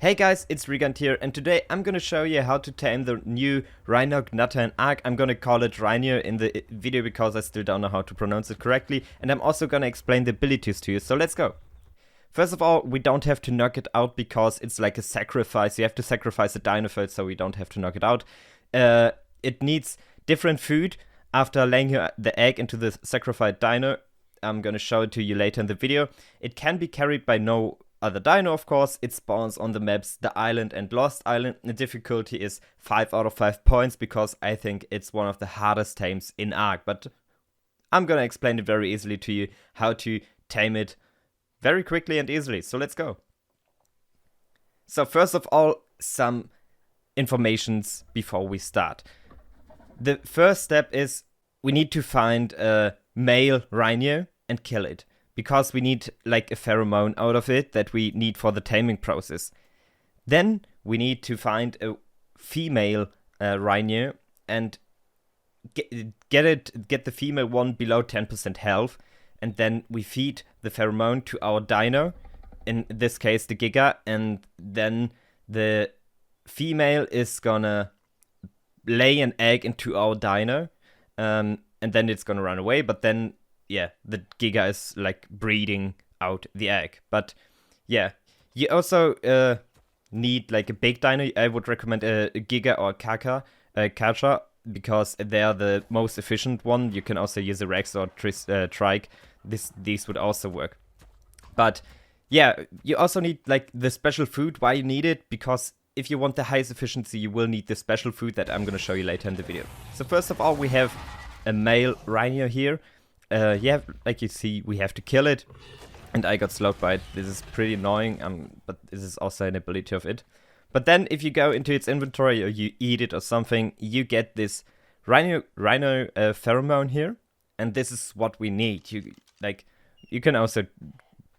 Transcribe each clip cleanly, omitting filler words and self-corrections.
Hey guys, it's Regund here, and today I'm gonna show you how to tame the new Rhyniognatha in Ark. I'm gonna call it Rhynio in the video because I still don't know how to pronounce it correctly, and I'm also gonna explain the abilities to you, so let's go. First of all, we don't have to knock it out because it's like a sacrifice. You have to sacrifice a dino first, so we don't have to knock it out. It needs different food after laying the egg into the sacrificed dino. I'm gonna show it to you later in the video. It can be carried by no other dino, of course. It spawns on the maps The Island and Lost Island. The difficulty is 5 out of 5 points because I think it's one of the hardest tames in Ark. But I'm gonna explain it very easily to you how to tame it very quickly and easily. So let's go. So first of all, some informations before we start. The first step is we need to find a male Rhynio and kill it, because we need like a pheromone out of it that we need for the taming process. Then we need to find a female Rhynio and get the female one below 10% health, and then we feed the pheromone to our dino, in this case the Giga, and then the female is gonna lay an egg into our dino, and then it's gonna run away, but then yeah, the Giga is like breeding out the egg. But yeah, you also need like a big dino. I would recommend a Giga or a Kacha, because they're the most efficient one. You can also use a Rex or Trike. These would also work. But yeah, you also need like the special food. Why you need it? Because if you want the highest efficiency, you will need the special food that I'm gonna show you later in the video. So first of all, we have a male Rhynio here. Yeah, like you see, we have to kill it, and I got slowed by it. This is pretty annoying, but this is also an ability of it. But then if you go into its inventory or you eat it or something, you get this Rhino pheromone here, and this is what we need. You can also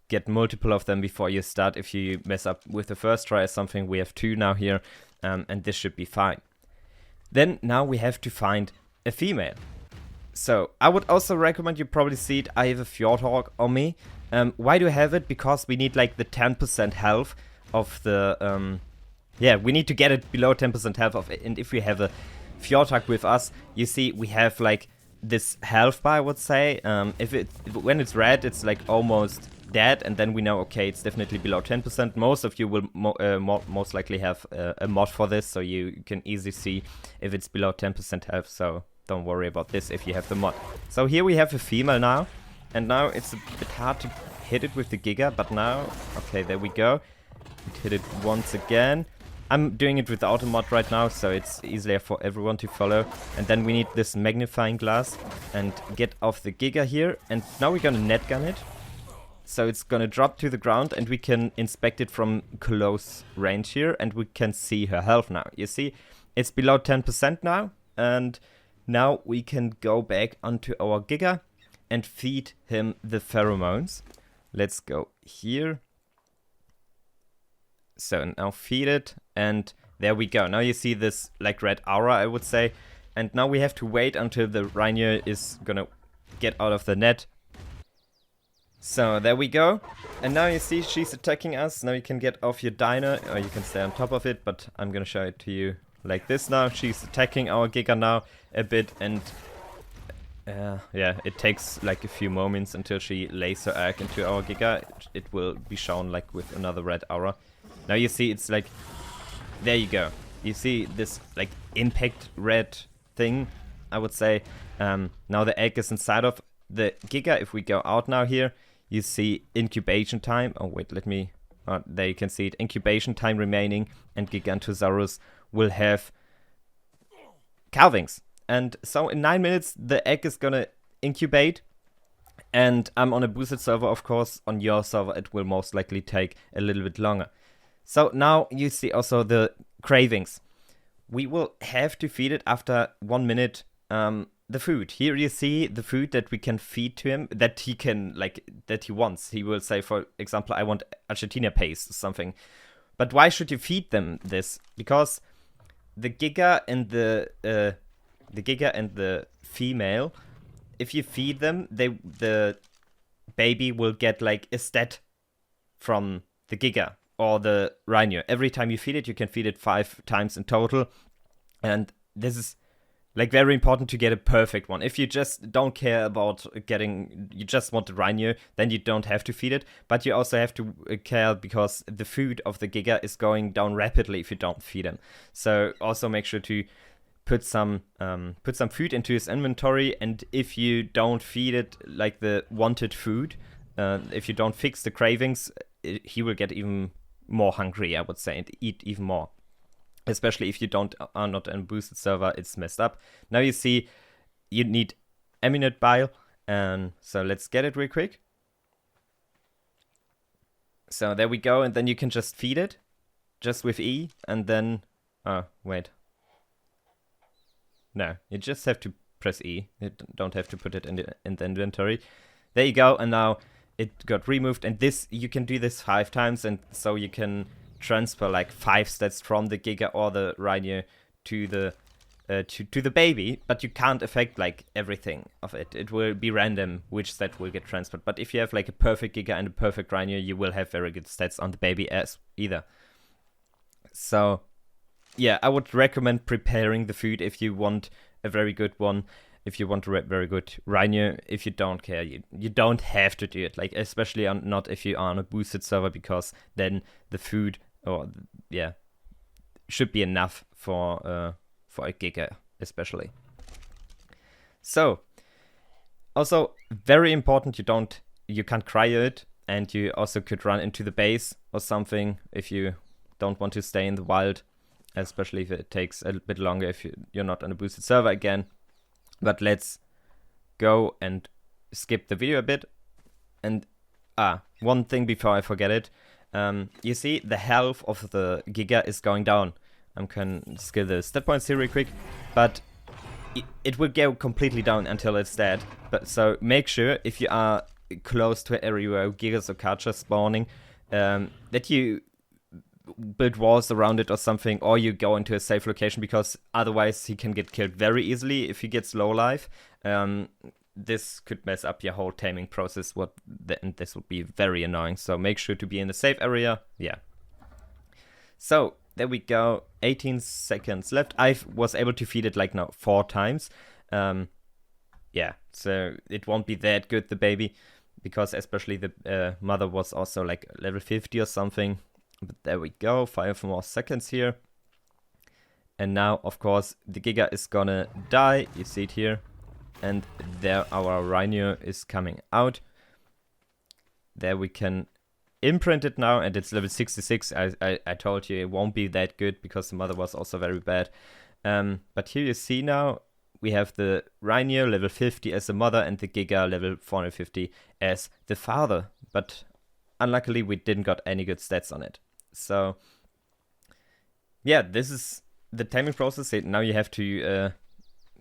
get multiple of them before you start. If you mess up with the first try or something, we have 2 now here, and this should be fine. Then now we have to find a female. So I would also recommend, you probably see it, I have a Fjordhawk on me. Why do I have it? Because we need like the 10% health of the, yeah, we need to get it below 10% health of it. And if we have a Fjordhawk with us, you see we have like this health bar, I would say. When it's red, it's like almost dead, and then we know, okay, it's definitely below 10%. Most of you will most likely have a mod for this, so you can easily see if it's below 10% health, so don't worry about this if you have the mod. So here we have a female now, and now it's a bit hard to hit it with the Giga, but now, okay, there we go. It hit it once again. I'm doing it without a mod right now, so it's easier for everyone to follow. And then we need this magnifying glass and get off the Giga here, and now we're gonna net gun it. So it's gonna drop to the ground, and we can inspect it from close range here, and we can see her health now. You see, it's below 10% now, and now we can go back onto our Giga and feed him the pheromones. Let's go here. So now feed it, and there we go. Now you see this like red aura, I would say. And now we have to wait until the Rhynio is gonna get out of the net. So there we go. And now you see she's attacking us. Now you can get off your dino, or you can stay on top of it, but I'm gonna show it to you like this now. She's attacking our Giga now a bit, and yeah, it takes like a few moments until she lays her egg into our Giga. It will be shown like with another red aura. Now you see it's like, there you go. You see this like impact red thing, I would say. Now the egg is inside of the Giga. If we go out now here, you see incubation time. Oh wait, let me, there you can see it. Incubation time remaining, and Gigantosaurus will have calvings. And so in 9 minutes, the egg is gonna incubate. And I'm on a boosted server, of course. On your server, it will most likely take a little bit longer. So now you see also the cravings. We will have to feed it after 1 minute the food. Here you see the food that we can feed to him, that he can, like, that he wants. He will say, for example, I want Argentina paste or something. But why should you feed them this? Because the Giga and the female, if you feed them, the baby will get like a stat from the Giga, or the Rhynio. Every time you feed it, you can feed it 5 times in total. And this is like very important to get a perfect one. If you just don't care about you just want the Rhynio, then you don't have to feed it. But you also have to care because the food of the Giga is going down rapidly if you don't feed him. So also make sure to put some food into his inventory, and if you don't feed it like the wanted food, if you don't fix the cravings, he will get even more hungry, I would say, and eat even more. Especially if you are not in a boosted server, it's messed up. Now you see you need eminent bile, and so let's get it real quick. So there we go, and then you can just feed it just with E, and then wait. No, you just have to press E. You don't have to put it in the inventory. There you go, and now it got removed. And this, you can do this 5 times, and so you can transfer like 5 stats from the Giga or the Rhynio to the baby, but you can't affect like everything of it. It will be random which stat will get transferred. But if you have like a perfect Giga and a perfect Rhynio, you will have very good stats on the baby as either. So yeah, I would recommend preparing the food if you want a very good one. If you want a very good Rhynio, if you don't care, you don't have to do it. Like, especially not if you are on a boosted server, because then the food, should be enough for a Giga, especially. So, also very important, you can't cryo it, and you also could run into the base or something if you don't want to stay in the wild. Especially if it takes a bit longer if you're not on a boosted server again. But let's go and skip the video a bit. And one thing before I forget it. You see the health of the Giga is going down. I can skill the stat points here real quick. But it will go completely down until it's dead. So make sure if you are close to an area where Gigas or Karchas spawning, that you build walls around it or something, or you go into a safe location, because otherwise he can get killed very easily if he gets low life. This could mess up your whole taming process, and this would be very annoying. So make sure to be in the safe area. Yeah. So there we go. 18 seconds left. I was able to feed it like now 4 times. Yeah, so it won't be that good, the baby, because especially the mother was also like level 50 or something. But there we go, 5 more seconds here. And now, of course, the Giga is gonna die. You see it here. And there our Rhynio is coming out. There we can imprint it now, and it's level 66. I told you it won't be that good because the mother was also very bad. But here you see now, we have the Rhynio level 50 as the mother and the Giga level 450 as the father. But unluckily, we didn't got any good stats on it. So, yeah, this is the taming process. Now you have to,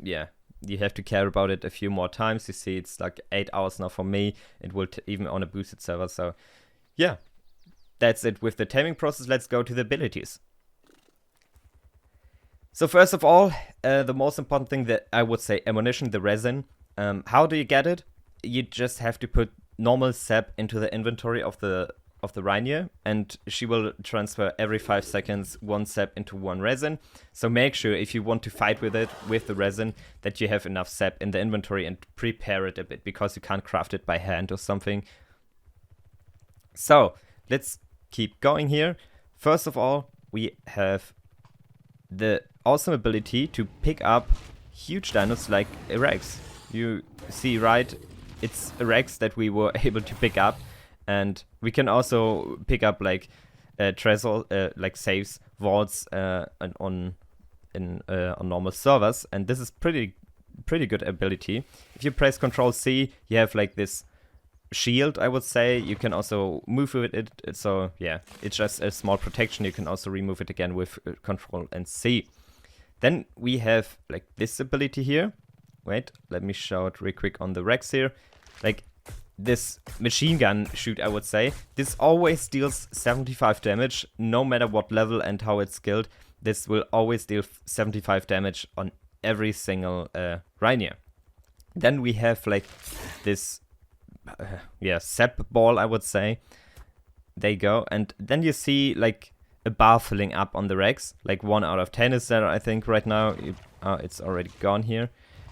you have to care about it a few more times. You see, it's like 8 hours now for me. It will even on a boosted server. So, yeah, that's it with the taming process. Let's go to the abilities. So first of all, the most important thing that I would say, ammunition, the resin. How do you get it? You just have to put normal sap into the inventory of the Rhynio, and she will transfer every 5 seconds 1 sap into 1 resin. So make sure if you want to fight with it, with the resin, that you have enough sap in the inventory and prepare it a bit, because you can't craft it by hand or something. So let's keep going here. First of all, we have the awesome ability to pick up huge dinos like a Rex. You see, right? It's a Rex that we were able to pick up. And we can also pick up like treasure, like saves, vaults on normal servers, and this is pretty good ability. If you press Control C, you have like this shield, I would say. You can also move with it. So yeah, it's just a small protection. You can also remove it again with Control and C. Then we have like this ability here. Wait, let me show it real quick on the Rex here. Like this machine gun shoot, I would say. This always deals 75 damage, no matter what level and how it's skilled. This will always deal 75 damage on every single Rhynio. Then we have like this, sap ball, I would say. they go. And then you see like a bar filling up on the Rex. Like 1 out of 10 is there, I think, right now. It's already gone here.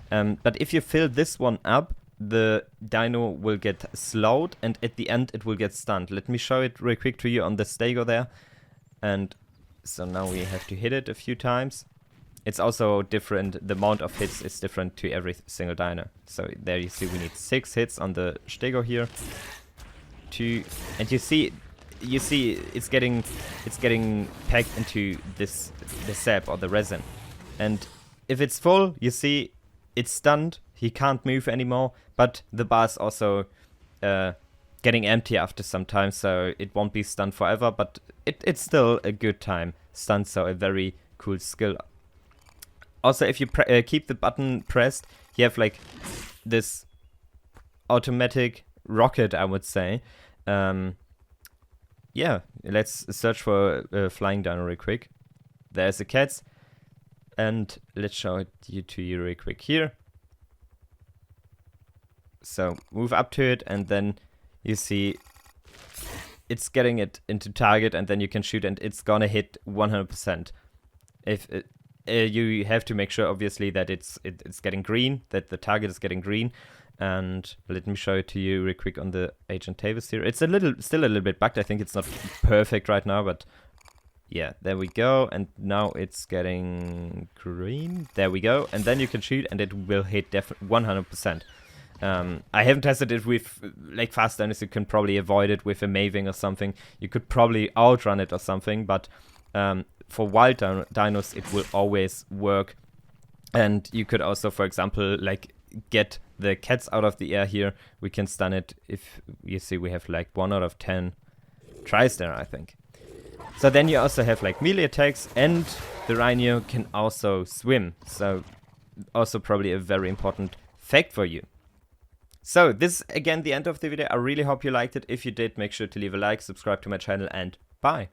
But if you fill this one up, the dino will get slowed, and at the end it will get stunned. Let me show it real quick to you on the stego there. And so now we have to hit it a few times. It's also different, the amount of hits is different to every single dino. So there you see we need 6 hits on the stego here. 2, and you see it's getting packed into the sap or the resin. And if it's full, you see it's stunned, he can't move anymore, but the bar is also getting empty after some time, so it won't be stunned forever, but it's still a good time stunned, so a very cool skill. Also, if you keep the button pressed, you have like this automatic rocket, I would say. Yeah, let's search for flying dino real quick. There's the cats, and let's show it to you real quick here. So move up to it, and then you see it's getting it into target, and then you can shoot, and it's gonna hit 100%. If you have to make sure, obviously, that it's getting green, that the target is getting green. And let me show it to you real quick on the Agent Tavis here. It's still a little bit bugged. I think it's not perfect right now, but yeah, there we go. And now it's getting green. There we go. And then you can shoot, and it will hit 100%. I haven't tested it with like fast dinos. You can probably avoid it with a Maving or something. You could probably outrun it or something, but for wild dinos, it will always work. And you could also, for example, like get the cats out of the air here. We can stun it. If you see, we have like 1 out of 10 tries there, I think. So then you also have like melee attacks, and the Rhynio can also swim. So also probably a very important fact for you. So this is again the end of the video. I really hope you liked it. If you did, make sure to leave a like, subscribe to my channel, and bye.